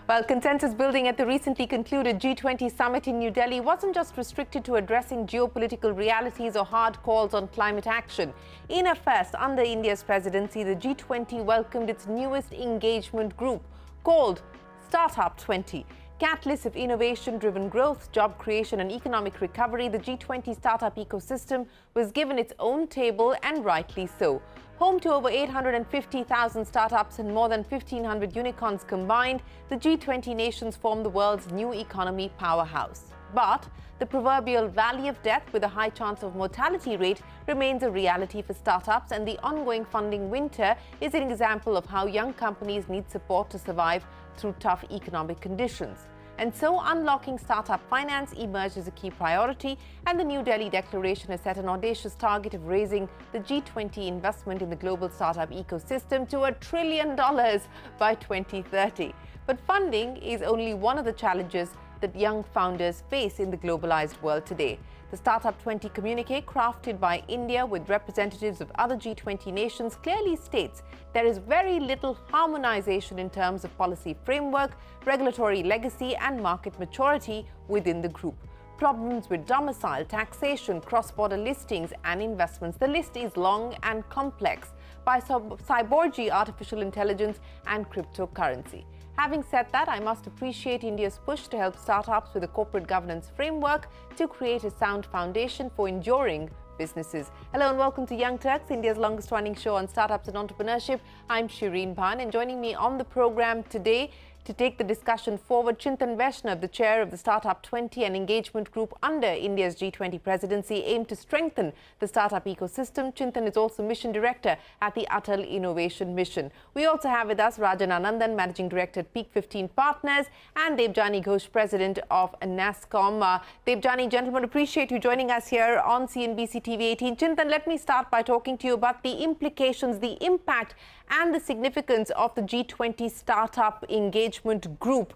Well, consensus building at the recently concluded G20 summit in New Delhi wasn't just restricted to addressing geopolitical realities or hard calls on climate action. In a first under India's presidency, the G20 welcomed its newest engagement group called Startup20. Catalyst of innovation-driven growth, job creation and economic recovery, the G20 startup ecosystem was given its own table, and rightly so. Home to over 850,000 startups and more than 1,500 unicorns combined, the G20 nations form the world's new economy powerhouse. But the proverbial valley of death with a high chance of mortality rate remains a reality for startups, and the ongoing funding winter is an example of how young companies need support to survive through tough economic conditions. And so unlocking startup finance emerged as a key priority, and the New Delhi declaration has set an audacious target of raising the G20 investment in the global startup ecosystem to $1 trillion by 2030. But funding is only one of the challenges that young founders face in the globalized world today. The Startup20 communique, crafted by India with representatives of other G20 nations, clearly states there is very little harmonization in terms of policy framework, regulatory legacy and market maturity within the group. Problems with domicile, taxation, cross-border listings and investments. The list is long and complex, by cyborgy artificial intelligence and cryptocurrency. Having said that, I must appreciate India's push to help startups with a corporate governance framework to create a sound foundation for enduring businesses. Hello and welcome to Young Turks, India's longest running show on startups and entrepreneurship. I'm Shereen Bhan, and joining me on the program today to take the discussion forward, Chintan Vaishnav, the chair of the Startup20, an engagement group under India's G20 presidency aimed to strengthen the startup ecosystem. Chintan is also mission director at the Atal Innovation Mission. We also have with us Rajat Anandan, managing director at Peak 15 Partners, and Debjani, Ghosh, president of NASSCOM. Debjani, gentlemen, appreciate you joining us here on CNBC-TV18. Chintan, let me start by talking to you about the implications, the impact and the significance of the G20 Startup Engagement Group.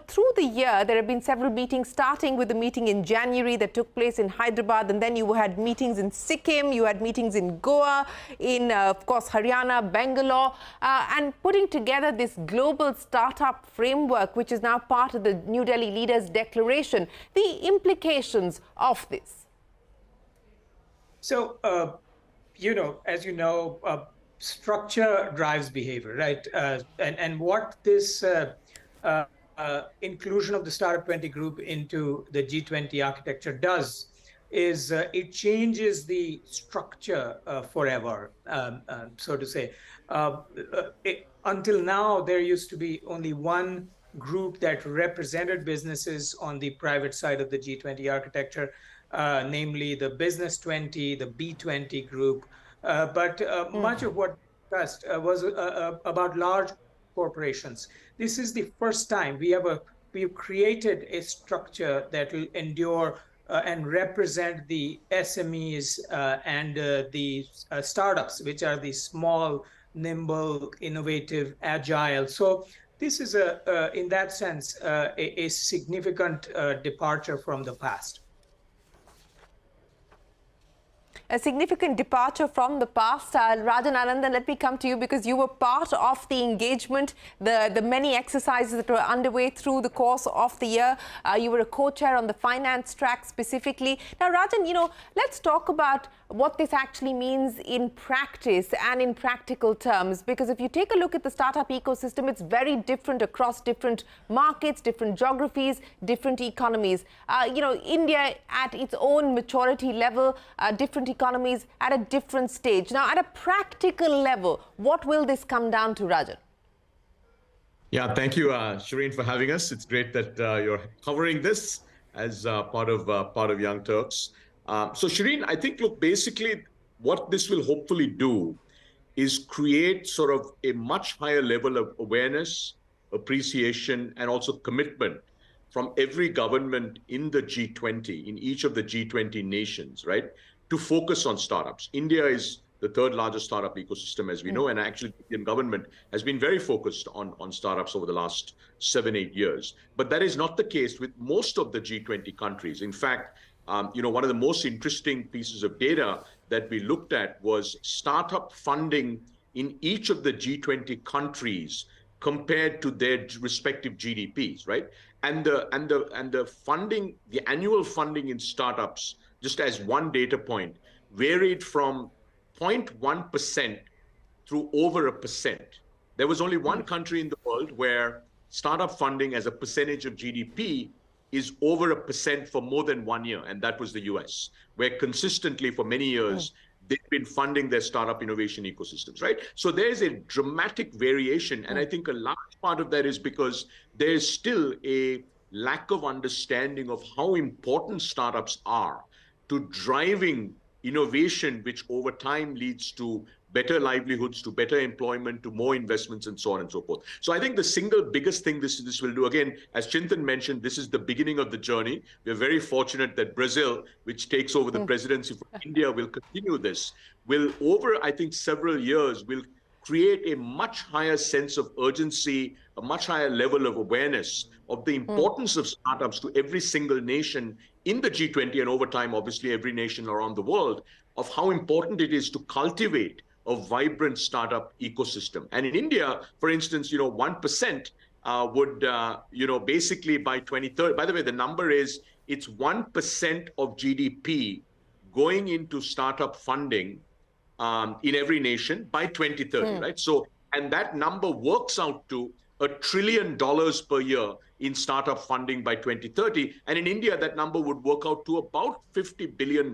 Through the year, there have been several meetings, starting with the meeting in January that took place in Hyderabad, and then you had meetings in Sikkim, you had meetings in Goa, in, of course, Haryana, Bangalore, and putting together this global startup framework, which is now part of the New Delhi Leaders' Declaration. The implications of this. So, as you know, structure drives behavior, right? And what this inclusion of the Startup20 group into the G20 architecture does is it changes the structure forever, so to say. Until now, there used to be only one group that represented businesses on the private side of the G20 architecture, namely the Business 20, the B20 group. But much of what discussed was about large corporations. This is the first time we've created a structure that will endure and represent the SMEs and the startups, which are the small, nimble, innovative, agile. So this is in that sense, a significant departure from the past. A significant departure from the past. Rajat Anandan, let me come to you, because you were part of the engagement, the many exercises that were underway through the course of the year. You were a co-chair on the finance track specifically. Now, Rajan, let's talk about what this actually means in practice and in practical terms, because if you take a look at the startup ecosystem, it's very different across different markets, different geographies, different economies. India at its own maturity level, different economies at a different stage. Now, at a practical level, what will this come down to, Rajat? Yeah, thank you, Shereen, for having us. It's great that you're covering this as part of Young Turks. So, Shereen, I think, look, basically what this will hopefully do is create sort of a much higher level of awareness, appreciation, and also commitment from every government in the G20, in each of the G20 nations, right, to focus on startups. India is the third largest startup ecosystem, as we know, and actually the Indian government has been very focused on startups over the last 7-8 years. But that is not the case with most of the G20 countries. In fact, one of the most interesting pieces of data that we looked at was startup funding in each of the G20 countries compared to their respective GDPs, right? And the funding, the annual funding in startups, just as one data point, varied from 0.1% through over 1%. There was only one country in the world where startup funding as a percentage of GDP is over 1% for more than 1 year, and that was the US, where consistently for many years they've been funding their startup innovation ecosystems, right? So there's a dramatic variation, and I think a large part of that is because there's still a lack of understanding of how important startups are to driving innovation, which over time leads to better livelihoods, to better employment, to more investments, and so on and so forth. So I think the single biggest thing this will do, again, as Chintan mentioned, this is the beginning of the journey. We're very fortunate that Brazil, which takes over the presidency from India, will continue this, will over, I think, several years, will create a much higher sense of urgency, a much higher level of awareness of the importance of startups to every single nation in the G20, and over time, obviously, every nation around the world, of how important it is to cultivate a vibrant startup ecosystem. And in India, for instance, 1% would, basically by 2030, by the way, the number is, it's 1% of GDP going into startup funding in every nation by 2030, right? So, and that number works out to $1 trillion per year in startup funding by 2030. And in India, that number would work out to about $50 billion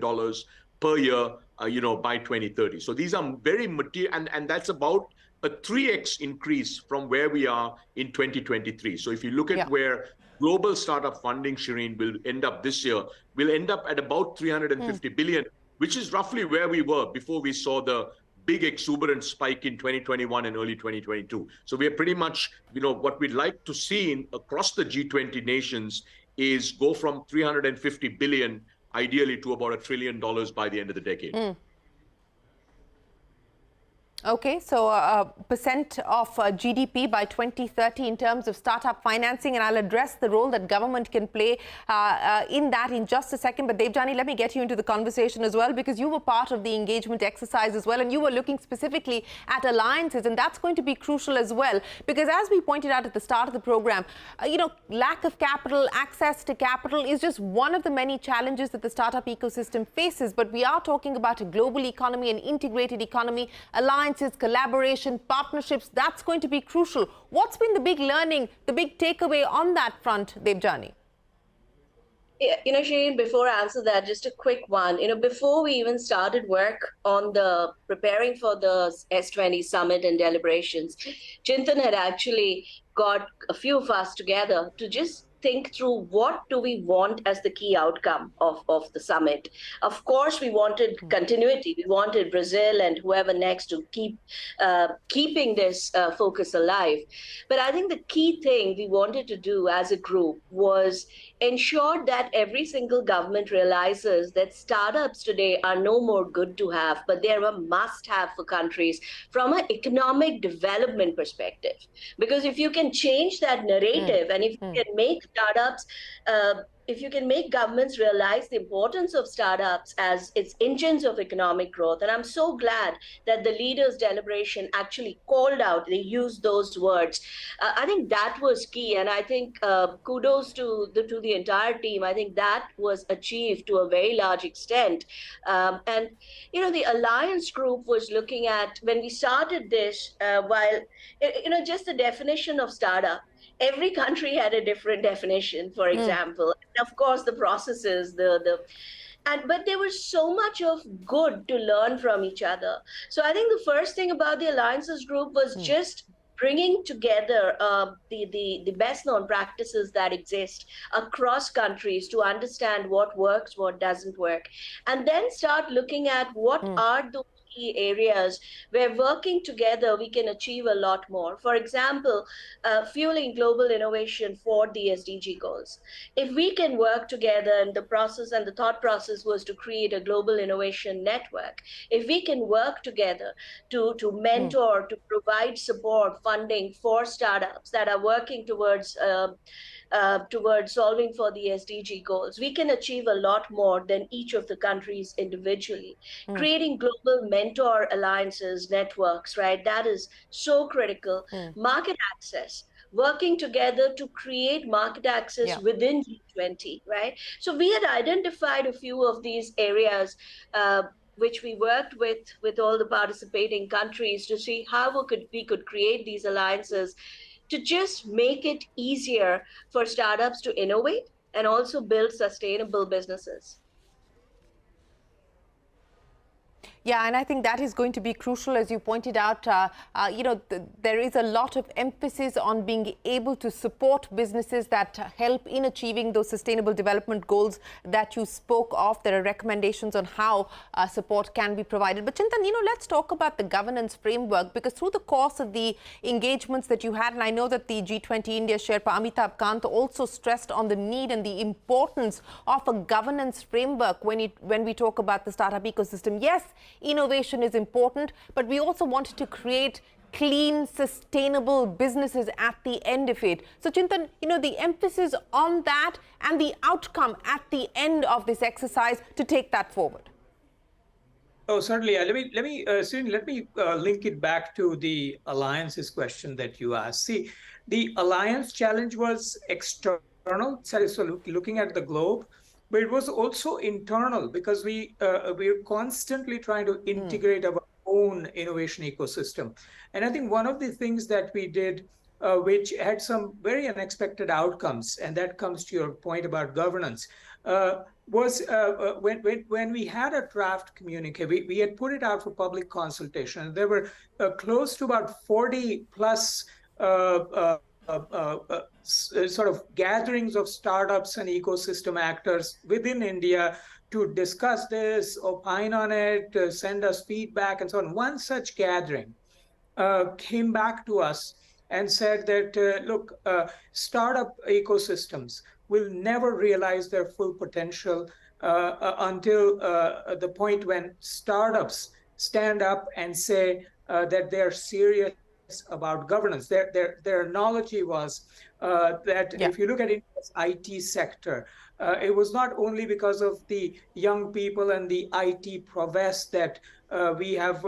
per year, by 2030. So these are very material, and that's about a 3x increase from where we are in 2023. So if you look at where global startup funding, Shereen, will end up this year, we'll end up at about 350 billion, which is roughly where we were before we saw the big exuberant spike in 2021 and early 2022. So we are pretty much, what we'd like to see across the G20 nations is go from 350 billion ideally to about $1 trillion by the end of the decade. Okay, so percent of GDP by 2030 in terms of startup financing, and I'll address the role that government can play in that in just a second. But Debjani, let me get you into the conversation as well, because you were part of the engagement exercise as well, and you were looking specifically at alliances, and that's going to be crucial as well, because as we pointed out at the start of the program, lack of capital, access to capital is just one of the many challenges that the startup ecosystem faces. But we are talking about a global economy, an integrated economy, alliance, collaboration, partnerships. That's going to be crucial. What's been the big learning, the big takeaway on that front, Debjani? Shereen, before I answer that, just a quick one. Before we even started work on the preparing for the S20 summit and deliberations, Chintan had actually got a few of us together to just think through what do we want as the key outcome of the summit. Of course, we wanted continuity. We wanted Brazil and whoever next to keep keeping this focus alive. But I think the key thing we wanted to do as a group was ensure that every single government realizes that startups today are no more good to have, but they're a must-have for countries from an economic development perspective. Because if you can change that narrative and if you can make startups, if you can make governments realize the importance of startups as its engines of economic growth, and I'm so glad that the leaders' deliberation actually called out, they used those words. I think that was key, and I think kudos to the entire team. I think that was achieved to a very large extent. And the Alliance Group was looking at, when we started this, just the definition of startup. Every country had a different definition, for example. And of course, the processes, but there was so much of good to learn from each other. So I think the first thing about the Alliances Group was just bringing together the best known practices that exist across countries to understand what works, what doesn't work, and then start looking at what are those key areas where working together we can achieve a lot more. For example, fueling global innovation for the SDG goals. If we can work together, and the process and the thought process was to create a global innovation network, if we can work together to mentor, to provide support, funding for startups that are working towards towards solving for the SDG goals, we can achieve a lot more than each of the countries individually. Creating global mentor alliances, networks, right? That is so critical. Market access, working together to create market access within G20, right? So we had identified a few of these areas which we worked with all the participating countries to see how we could create these alliances to just make it easier for startups to innovate and also build sustainable businesses. Yeah, and I think that is going to be crucial, as you pointed out. There is a lot of emphasis on being able to support businesses that help in achieving those sustainable development goals that you spoke of. There are recommendations on how support can be provided. But Chintan, let's talk about the governance framework, because through the course of the engagements that you had, and I know that the G20 India Sherpa Amitabh Kant also stressed on the need and the importance of a governance framework when we talk about the startup ecosystem. Yes, innovation is important, but we also want to create clean, sustainable businesses at the end of it. So Chintan, the emphasis on that and the outcome at the end of this exercise to take that forward. Oh, certainly. Srini, let me link it back to the alliances question that you asked. See, the alliance challenge was external, so looking at the globe, but it was also internal, because we're constantly trying to integrate our own innovation ecosystem. And I think one of the things that we did, which had some very unexpected outcomes, and that comes to your point about governance, was when we had a draft communique, we had put it out for public consultation. There were close to about 40 plus sort of gatherings of startups and ecosystem actors within India to discuss this, opine on it, send us feedback, and so on. One such gathering came back to us and said that, look, startup ecosystems will never realize their full potential until the point when startups stand up and say that they're serious about governance. Their analogy was that if you look at India's IT sector, it was not only because of the young people and the IT prowess that we have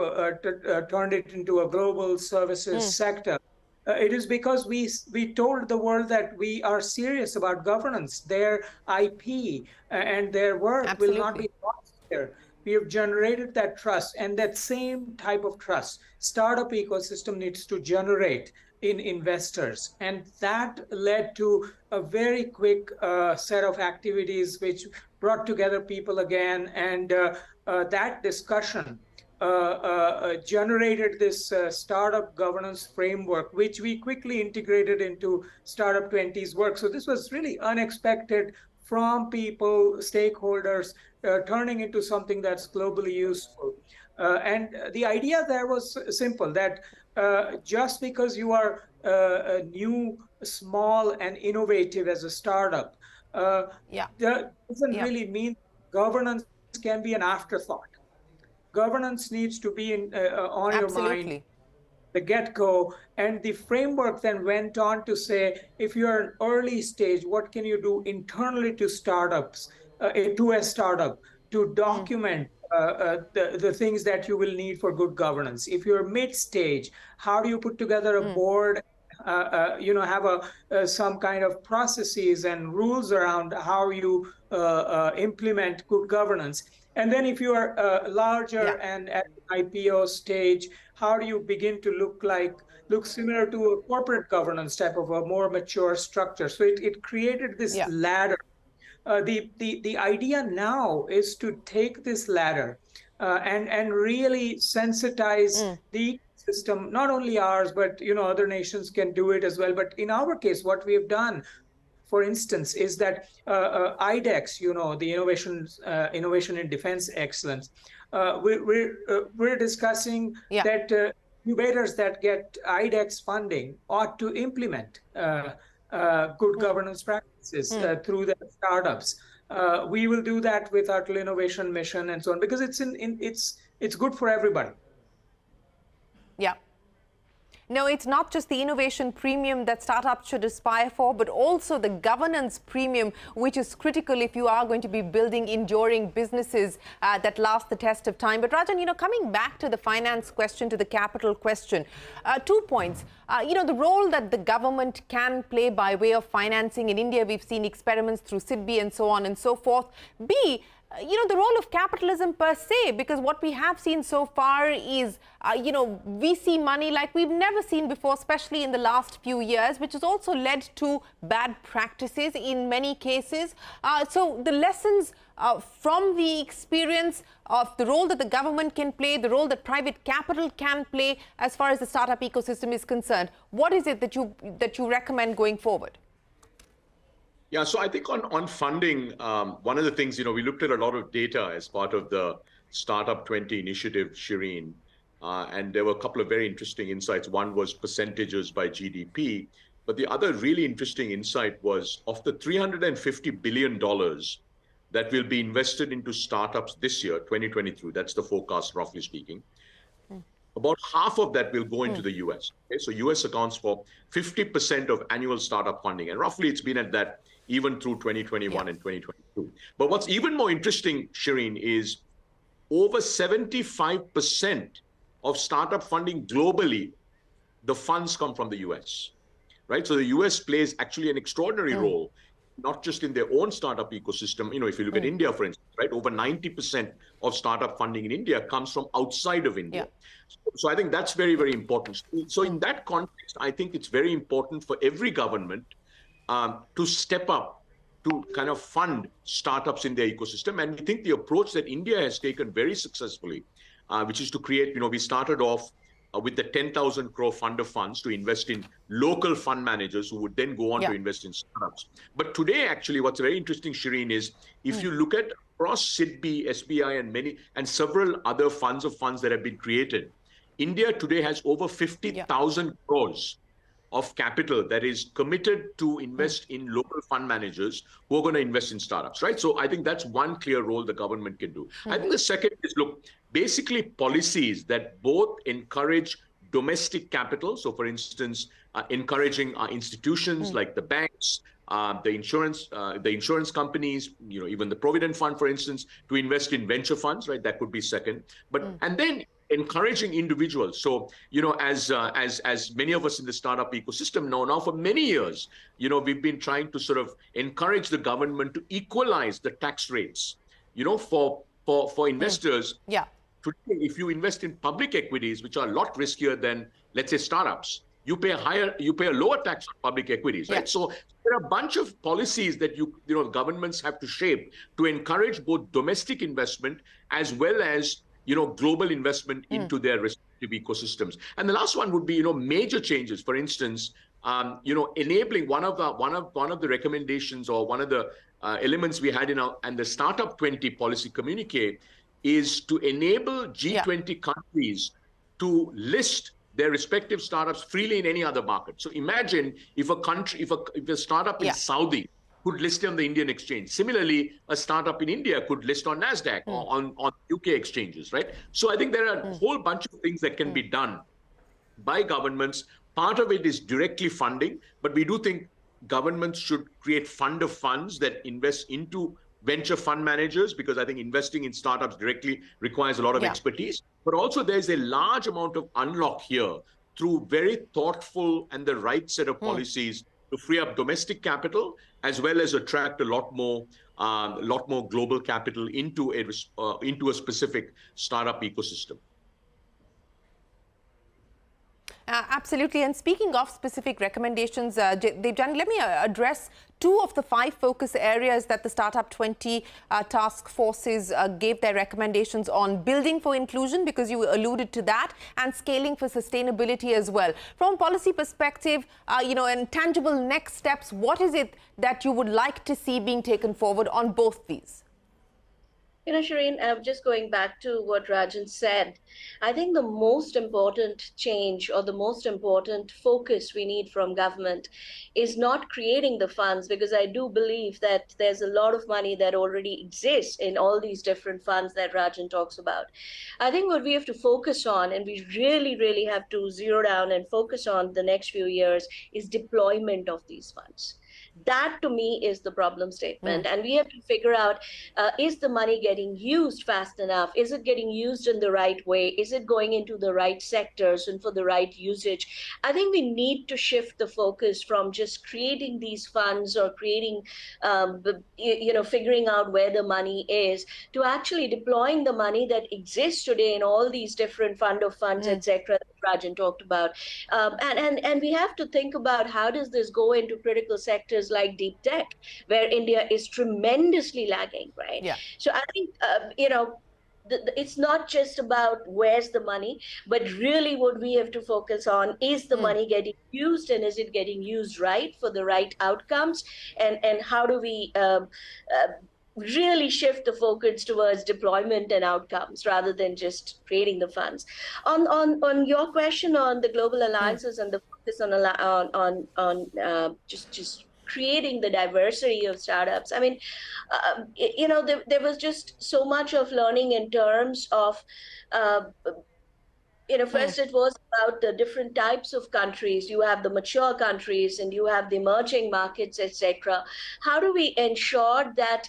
turned it into a global services sector. It is because we told the world that we are serious about governance. Their IP and their work will not be lost here. We have generated that trust, and that same type of trust startup ecosystem needs to generate in investors. And that led to a very quick set of activities which brought together people again. And that discussion generated this startup governance framework, which we quickly integrated into Startup20's work. So this was really unexpected from people, stakeholders, turning into something that's globally useful. And the idea there was simple, that just because you are new, small, and innovative as a startup, that doesn't really mean governance can be an afterthought. Governance needs to be on your mind the get-go, and the framework then went on to say, if you're an early stage, what can you do internally to startups, to a startup, to document the things that you will need for good governance? If you're mid-stage, how do you put together a board, have some kind of processes and rules around how you implement good governance? And then if you are larger and at IPO stage, how do you begin to look similar to a corporate governance type of a more mature structure? So it created this ladder. The idea now is to take this ladder and really sensitize the system, not only ours, but other nations can do it as well. But in our case, what we have done, for instance, is that IDEX, the Innovation in Defense Excellence, we're discussing that incubators that get IDEX funding ought to implement good governance practices through their startups. We will do that with our innovation mission and so on, because it's good for everybody. Yeah. No, it's not just the innovation premium that startups should aspire for, but also the governance premium, which is critical if you are going to be building enduring businesses that last the test of time. But Rajan, coming back to the finance question, to the capital question, 2 points. The role that the government can play by way of financing. In India, we've seen experiments through SIDBI and so on and so forth. B, the role of capitalism per se, because what we have seen so far is, VC money like we've never seen before, especially in the last few years, which has also led to bad practices in many cases. So the lessons from the experience of the role that the government can play, the role that private capital can play as far as the startup ecosystem is concerned, what is it that you recommend going forward? Yeah, so I think on funding, one of the things, we looked at a lot of data as part of the Startup20 initiative, Shereen, and there were a couple of very interesting insights. One was percentages by GDP, but the other really interesting insight was of the $350 billion that will be invested into startups this year, 2023, that's the forecast, roughly speaking. About half of that will go into the US. Okay? So US accounts for 50% of annual startup funding, and roughly it's been at that even through 2021 and 2022. But what's even more interesting, Shereen, is over 75% of startup funding globally, the funds come from the US, right? So the US plays actually an extraordinary role, not just in their own startup ecosystem. If you look at India, for instance, right, over 90% of startup funding in India comes from outside of India. So I think that's very, very important. So in that context, I think it's very important for every government to step up to kind of fund startups in their ecosystem. And we think the approach that India has taken very successfully, which is to create, we started off with the 10,000 crore fund of funds to invest in local fund managers who would then go on to invest in startups. But today, actually, what's very interesting, Shereen, is if you look at across SIDBI, SBI, and several other funds that have been created, India today has over 50,000 crores of capital that is committed to invest in local fund managers who are going to invest in startups, right? So I think that's one clear role the government can do. I think the second is, basically policies that both encourage domestic capital. So for instance, encouraging institutions like the banks, the insurance companies, even the Provident Fund, for instance, to invest in venture funds, right? That could be second. And then encouraging individuals. So, as many of us in the startup ecosystem know now, for many years, we've been trying to sort of encourage the government to equalize the tax rates, for investors. Today, if you invest in public equities, which are a lot riskier than, let's say, startups, you pay a lower tax on public equities, right? So there are a bunch of policies that governments have to shape to encourage both domestic investment as well as global investment into their respective ecosystems. And the last one would be major changes. For instance, enabling one of the recommendations or one of the elements we had in the Startup20 policy communique is to enable G20 countries to list their respective startups freely in any other market. So imagine if a startup in Saudi could list on the Indian exchange. Similarly, a startup in India could list on NASDAQ or on UK exchanges, right? So I think there are a whole bunch of things that can be done by governments. Part of it is directly funding, but we do think governments should create fund of funds that invest into venture fund managers, because I think investing in startups directly requires a lot of expertise. But also there's a large amount of unlock here through very thoughtful and the right set of policies to free up domestic capital, as well as attract a lot more global capital into a specific startup ecosystem. Absolutely. And speaking of specific recommendations, Debjani, let me address 2 of the 5 focus areas that the Startup20 task forces gave their recommendations on: building for inclusion, because you alluded to that, and scaling for sustainability as well. From a policy perspective, and tangible next steps, what is it that you would like to see being taken forward on both these? Shireen, just going back to what Rajan said, I think the most important change or the most important focus we need from government is not creating the funds, because I do believe that there's a lot of money that already exists in all these different funds that Rajan talks about. I think what we have to focus on, and we really, really have to zero down and focus on the next few years, is deployment of these funds. That to me is the problem statement. And we have to figure out, is the money getting used fast enough? Is it getting used in the right way? Is it going into the right sectors and for the right usage? I think we need to shift the focus from just creating these funds or creating, figuring out where the money is, to actually deploying the money that exists today in all these different fund of funds, etc. that Rajan talked about. And we have to think about, how does this go into critical sectors like deep tech, where India is tremendously lagging, right? Yeah. So I think, it's not just about where's the money, but really what we have to focus on is the money getting used, and is it getting used right for the right outcomes, and how do we really shift the focus towards deployment and outcomes rather than just creating the funds. On your question on the global alliances and the focus on just creating the diversity of startups. I mean, there was just so much of learning in terms of, first it was about the different types of countries. You have the mature countries and you have the emerging markets, etc. How do we ensure that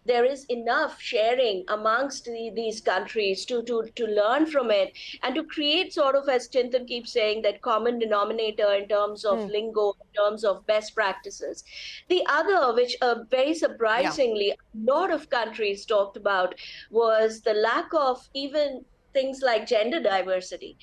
there is enough sharing amongst these countries to learn from it, and to create sort of, as Chintan keeps saying, that common denominator in terms of lingo, in terms of best practices. The other, which very surprisingly a lot of countries talked about, was the lack of even things like gender diversity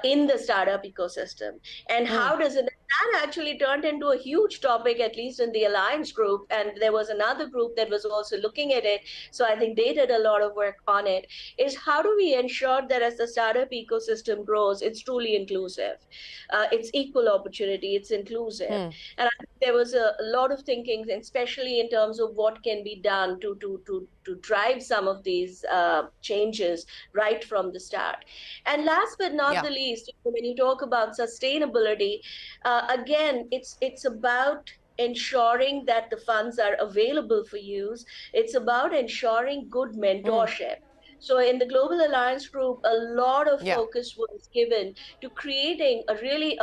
in the startup ecosystem. And how does it, that actually turned into a huge topic, at least in the Alliance group. And there was another group that was also looking at it. So I think they did a lot of work on it, is how do we ensure that as the startup ecosystem grows, it's truly inclusive. It's equal opportunity, it's inclusive. And I think there was a lot of thinking, especially in terms of what can be done to drive some of these changes right from the start. And last but not the least, when you talk about sustainability, again, it's about ensuring that the funds are available for use. It's about ensuring good mentorship. So in the Global Alliance Group, a lot of focus was given to creating a really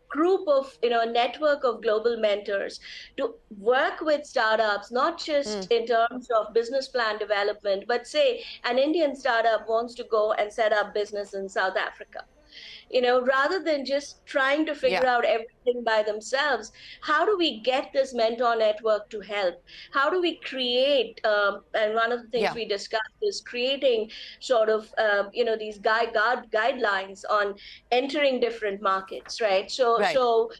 group of, a network of global mentors to work with startups, not just in terms of business plan development, but say an Indian startup wants to go and set up business in South Africa. Rather than just trying to figure out everything by themselves, how do we get this mentor network to help? How do we create, and one of the things we discussed is creating sort of, these guidelines on entering different markets, right? So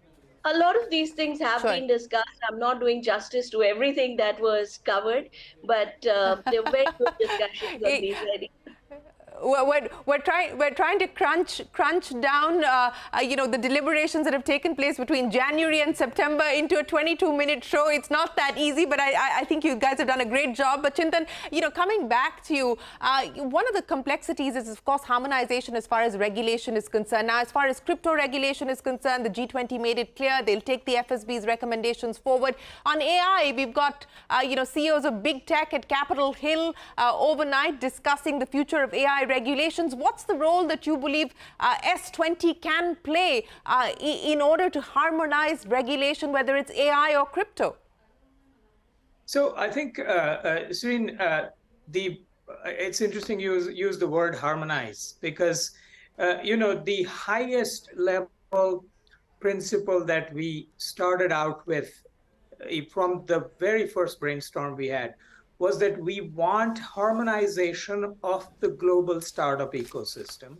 a lot of these things have been discussed. I'm not doing justice to everything that was covered, but they were very good discussions on these ideas. We're trying to crunch down the deliberations that have taken place between January and September into a 22-minute show. It's not that easy, but I think you guys have done a great job. But Chintan, coming back to you, one of the complexities is, of course, harmonization as far as regulation is concerned. Now, as far as crypto regulation is concerned, the G20 made it clear they'll take the FSB's recommendations forward. On AI, we've got CEOs of big tech at Capitol Hill overnight discussing the future of AI regulations. What's the role that you believe S20 can play in order to harmonize regulation, whether it's AI or crypto? So I think, Shereen, it's interesting you use the word harmonize, because the highest level principle that we started out with from the very first brainstorm we had was that we want harmonization of the global startup ecosystem,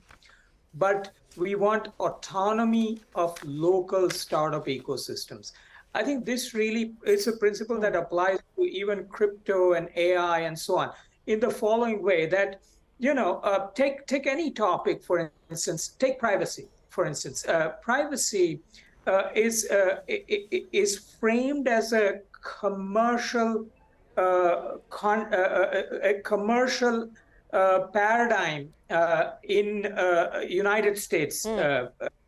but we want autonomy of local startup ecosystems. I think this really is a principle that applies to even crypto and AI and so on, in the following way that, take any topic, for instance, take privacy, for instance. Privacy is framed as a commercial a commercial paradigm in United States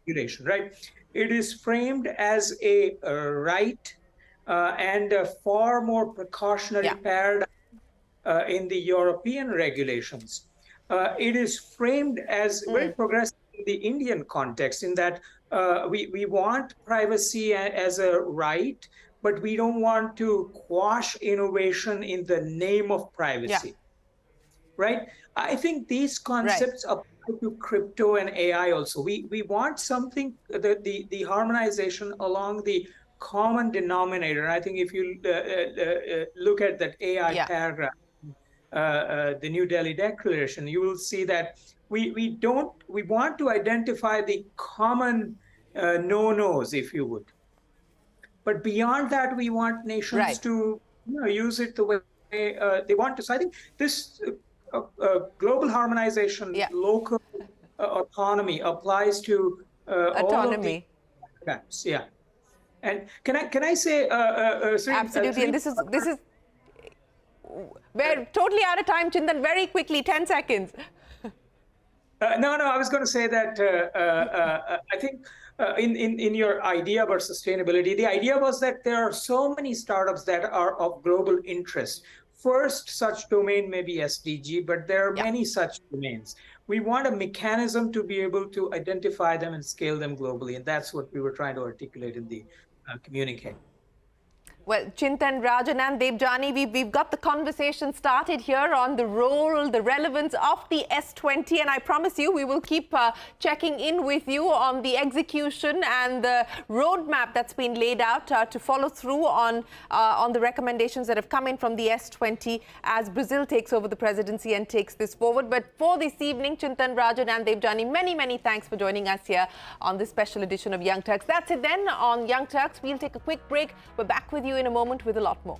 regulation, right? It is framed as a right and a far more precautionary paradigm in the European regulations. It is framed as very progressive in the Indian context, in that we want privacy as a right, but we don't want to quash innovation in the name of privacy. Right? I think these concepts apply to crypto and AI also. We want something, the harmonization along the common denominator. I think if you look at that AI paragraph, the New Delhi Declaration, you will see that we want to identify the common no-nos, if you would. But beyond that, we want nations to use it the way they want to. So I think this global harmonization, local autonomy applies to all of the gaps. Yeah. And can I say, absolutely, and this is we're totally out of time, Chintan. Very quickly, 10 seconds. No, I was going to say that I think in your idea about sustainability, the idea was that there are so many startups that are of global interest. First such domain may be SDG, but there are many such domains. We want a mechanism to be able to identify them and scale them globally, and that's what we were trying to articulate in the communique. Well, Chintan, Rajat and Debjani, we've got the conversation started here on the role, the relevance of the S20, and I promise you we will keep checking in with you on the execution and the roadmap that's been laid out to follow through on the recommendations that have come in from the S20 as Brazil takes over the presidency and takes this forward. But for this evening, Chintan, Rajat and Debjani, many thanks for joining us here on this special edition of Young Turks. That's it then on Young Turks. We'll take a quick break. We're back with you in a moment with a lot more.